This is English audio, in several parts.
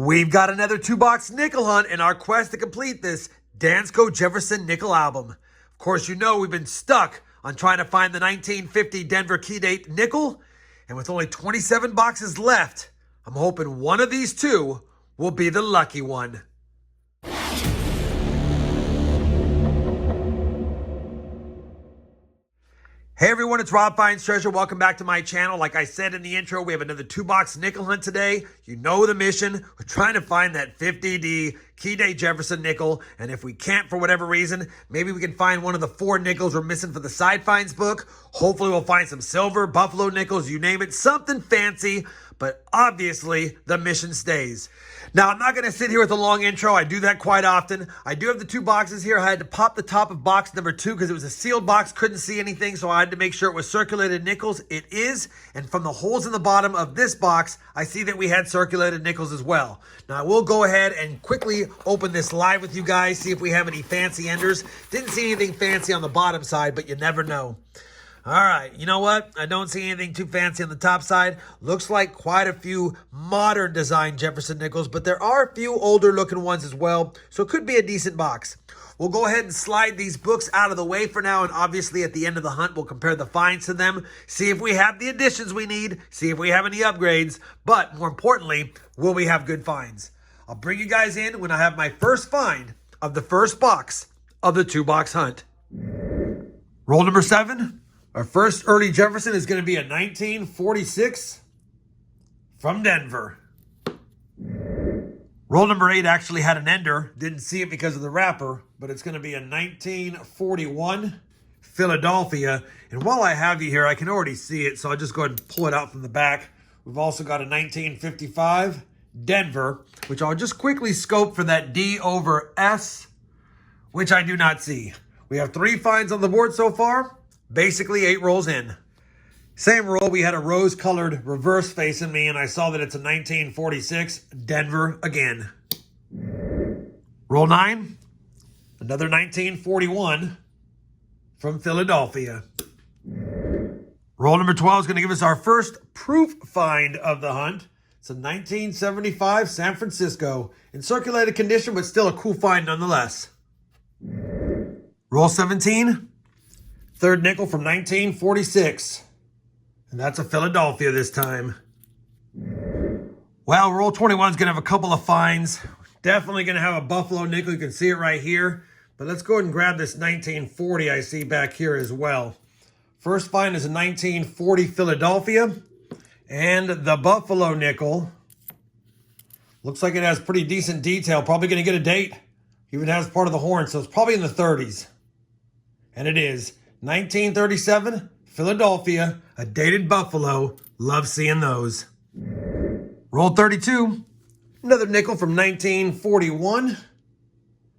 We've got another 2-box nickel hunt in our quest to complete this Dansco Jefferson Nickel album. Of course, you know we've been stuck on trying to find the 1950 Denver key date nickel, and with only 27 boxes left, I'm hoping one of these two will be the lucky one. Hey everyone, it's RobFindsTreasure. Welcome back to my channel. Like I said in the intro, we have another 2-box nickel hunt today. You know the mission. We're trying to find that 50D key date Jefferson nickel. And if we can't for whatever reason, maybe we can find one of the 4 nickels we're missing for the side finds book. Hopefully we'll find some silver, buffalo nickels, you name it, something fancy. But obviously the mission stays. Now, I'm not going to sit here with a long intro. I do that quite often. I do have the 2 boxes here. I had to pop the top of box number 2 because it was a sealed box. Couldn't see anything, so I had to make sure it was circulated nickels. It is. And from the holes in the bottom of this box, I see that we had circulated nickels as well. Now, I will go ahead and quickly open this live with you guys, see if we have any fancy enders. Didn't see anything fancy on the bottom side, but you never know. All right, you know what? I don't see anything too fancy on the top side. Looks like quite a few modern design Jefferson nickels, but there are a few older looking ones as well, so it could be a decent box. We'll go ahead and slide these books out of the way for now, and obviously at the end of the hunt, we'll compare the finds to them, see if we have the additions we need, see if we have any upgrades, but more importantly, will we have good finds? I'll bring you guys in when I have my first find of the first box of the 2-box hunt. Roll number 7. Our first early Jefferson is going to be a 1946 from Denver. Roll number 8 actually had an ender. Didn't see it because of the wrapper, but it's going to be a 1941 Philadelphia. And while I have you here, I can already see it, so I'll just go ahead and pull it out from the back. We've also got a 1955 Denver, which I'll just quickly scope for that D over S, which I do not see. We have 3 finds on the board so far. Basically 8 rolls in. Same roll, we had a rose-colored reverse facing me, and I saw that it's a 1946 Denver again. Roll 9, another 1941 from Philadelphia. Roll number 12 is going to give us our first proof find of the hunt. It's a 1975 San Francisco. In circulated condition, but still a cool find nonetheless. Roll 17. Third nickel from 1946. And that's a Philadelphia this time. Well, roll 21 is going to have a couple of finds. Definitely going to have a buffalo nickel. You can see it right here. But let's go ahead and grab this 1940 I see back here as well. First find is a 1940 Philadelphia. And the buffalo nickel. Looks like it has pretty decent detail. Probably going to get a date. Even has part of the horn, so it's probably in the 30s. And it is. 1937, Philadelphia, a dated buffalo. Love seeing those. Roll 32, another nickel from 1941,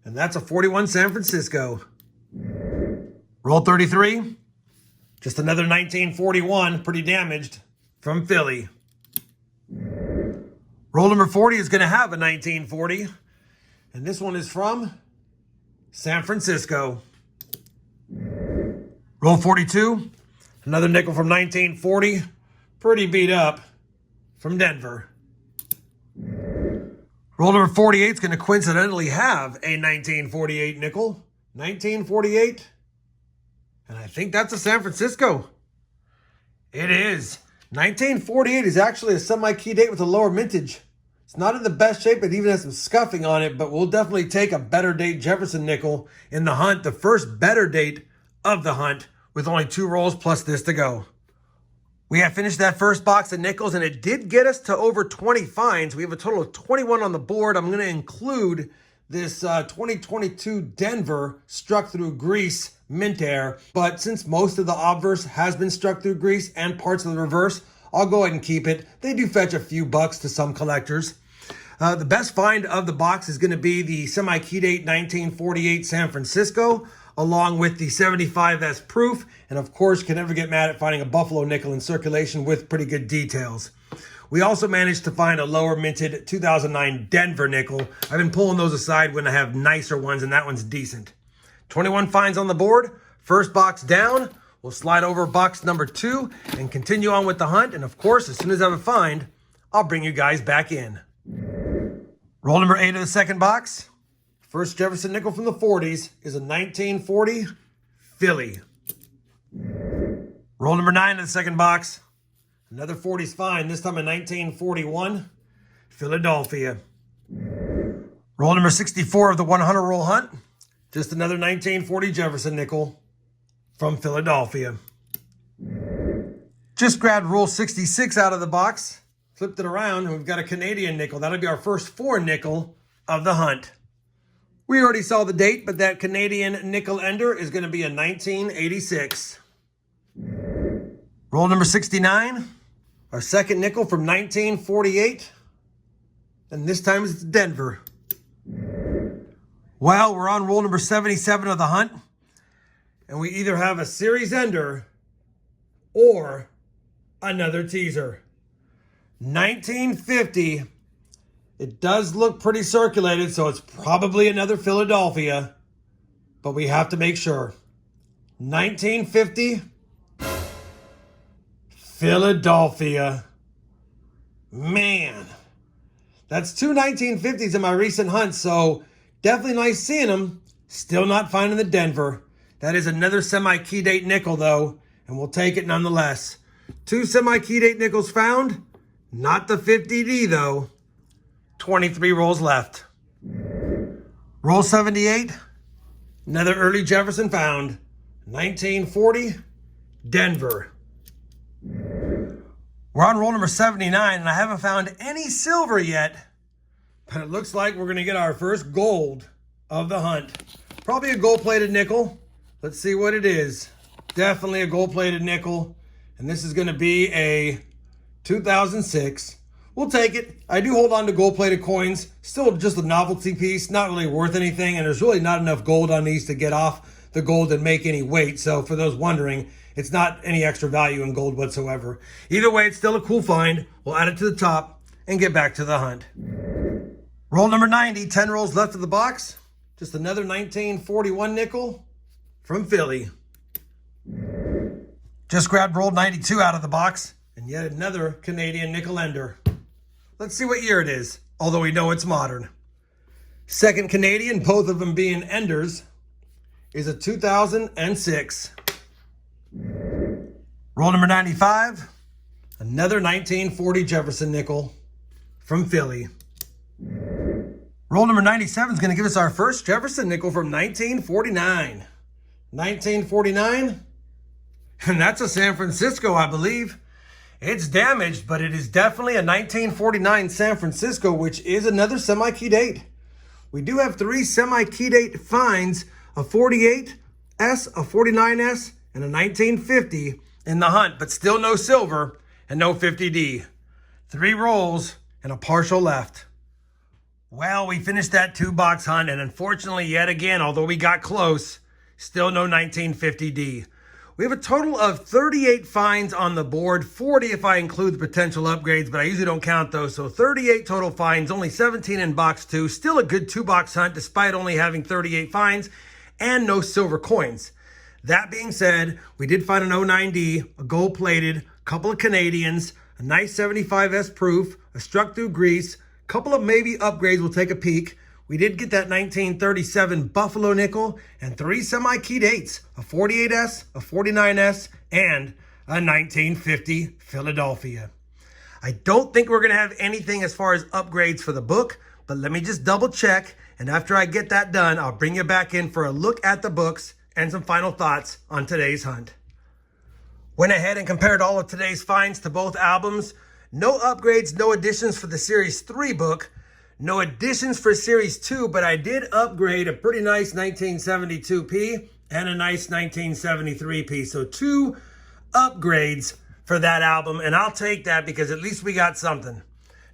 and that's a 41 San Francisco. Roll 33, just another 1941, pretty damaged, from Philly. Roll number 40 is going to have a 1940, and this one is from San Francisco. Roll 42, another nickel from 1940, pretty beat up, from Denver. Roll number 48 is going to coincidentally have a 1948 nickel, 1948, and I think that's a San Francisco. It is. 1948 is actually a semi-key date with a lower mintage. It's not in the best shape, it even has some scuffing on it, but we'll definitely take a better date Jefferson nickel in the hunt, the first better date of the hunt, with only 2 rolls plus this to go. We have finished that first box of nickels, and it did get us to over 20 finds. We have a total of 21 on the board. I'm going to include this 2022 Denver struck through grease mint air, but since most of the obverse has been struck through grease and parts of the reverse, I'll go ahead and keep it. They do fetch a few bucks to some collectors. The best find of the box is going to be the semi-key date 1948 San Francisco, along with the 75S proof. And of course, you can never get mad at finding a buffalo nickel in circulation with pretty good details. We also managed to find a lower minted 2009 Denver nickel. I've been pulling those aside when I have nicer ones, and that one's decent. 21 finds on the board. First box down. We'll slide over box number 2 and continue on with the hunt. And of course, as soon as I have a find, I'll bring you guys back in. Roll number 8 of the second box. First Jefferson nickel from the 40s is a 1940 Philly. Roll number 9 of the second box. Another 40s find, this time a 1941 Philadelphia. Roll number 64 of the 100 roll hunt. Just another 1940 Jefferson nickel from Philadelphia. Just grabbed roll 66 out of the box. Flipped it around and we've got a Canadian nickel. That'll be our first 4 nickel of the hunt. We already saw the date, but that Canadian nickel ender is going to be a 1986. Roll number 69. Our second nickel from 1948. And this time it's Denver. Well, we're on roll number 77 of the hunt. And we either have a series ender or another teaser. 1950. It does look pretty circulated, so it's probably another Philadelphia, but we have to make sure. 1950, Philadelphia. Man, that's 2 1950s in my recent hunt, so definitely nice seeing them. Still not finding the Denver. That is another semi-key date nickel, though, and we'll take it nonetheless. 2 semi-key date nickels found, not the 50D, though. 23 rolls left. Roll 78. Another early Jefferson found. 1940, Denver. We're on roll number 79, and I haven't found any silver yet, but it looks like we're going to get our first gold of the hunt. Probably a gold-plated nickel. Let's see what it is. Definitely a gold-plated nickel, and this is going to be a 2006. We'll take it. I do hold on to gold-plated coins. Still just a novelty piece, not really worth anything, and there's really not enough gold on these to get off the gold and make any weight. So for those wondering, it's not any extra value in gold whatsoever. Either way, it's still a cool find. We'll add it to the top and get back to the hunt. Roll number 90, 10 rolls left of the box. Just another 1941 nickel from Philly. Just grabbed roll 92 out of the box, and yet another Canadian nickel ender. Let's see what year it is, although we know it's modern. Second Canadian, both of them being enders, is a 2006. Roll number 95, another 1940 Jefferson nickel from Philly. Roll number 97 is going to give us our first Jefferson nickel from 1949. 1949, and that's a San Francisco, I believe. It's damaged, but it is definitely a 1949 San Francisco, which is another semi-key date. We do have 3 semi-key date finds, a 48S, a 49S, and a 1950 in the hunt, but still no silver and no 50D. 3 rolls and a partial left. Well, we finished that 2-box hunt, and unfortunately, yet again, although we got close, still no 1950D. We have a total of 38 finds on the board, 40 if I include the potential upgrades, but I usually don't count those. So 38 total finds, only 17 in box 2. Still a good 2-box hunt despite only having 38 finds and no silver coins. That being said, we did find an 09D, a gold-plated, couple of Canadians, a nice 75S proof, a struck through grease, couple of maybe upgrades. We'll take a peek. We did get that 1937 Buffalo nickel and 3 semi-key dates, a 48S, a 49S, and a 1950 Philadelphia. I don't think we're going to have anything as far as upgrades for the book, but let me just double check. And after I get that done, I'll bring you back in for a look at the books and some final thoughts on today's hunt. Went ahead and compared all of today's finds to both albums. No upgrades, no additions for the Series 3 book. No additions for Series 2, but I did upgrade a pretty nice 1972P and a nice 1973P. So 2 upgrades for that album, and I'll take that because at least we got something.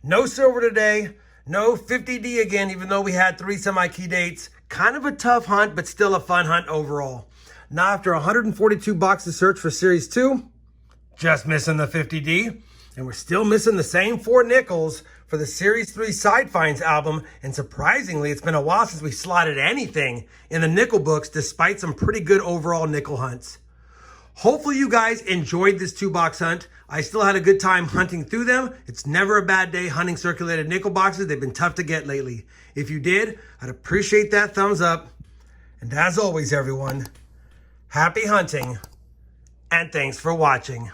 No silver today, no 50D again, even though we had 3 semi-key dates. Kind of a tough hunt, but still a fun hunt overall. Now, after 142 boxes search for Series 2, just missing the 50D. And we're still missing the same 4 nickels for the Series 3 Side Finds album. And surprisingly, it's been a while since we slotted anything in the nickel books, despite some pretty good overall nickel hunts. Hopefully you guys enjoyed this 2-box hunt. I still had a good time hunting through them. It's never a bad day hunting circulated nickel boxes. They've been tough to get lately. If you did, I'd appreciate that thumbs up. And as always, everyone, happy hunting and thanks for watching.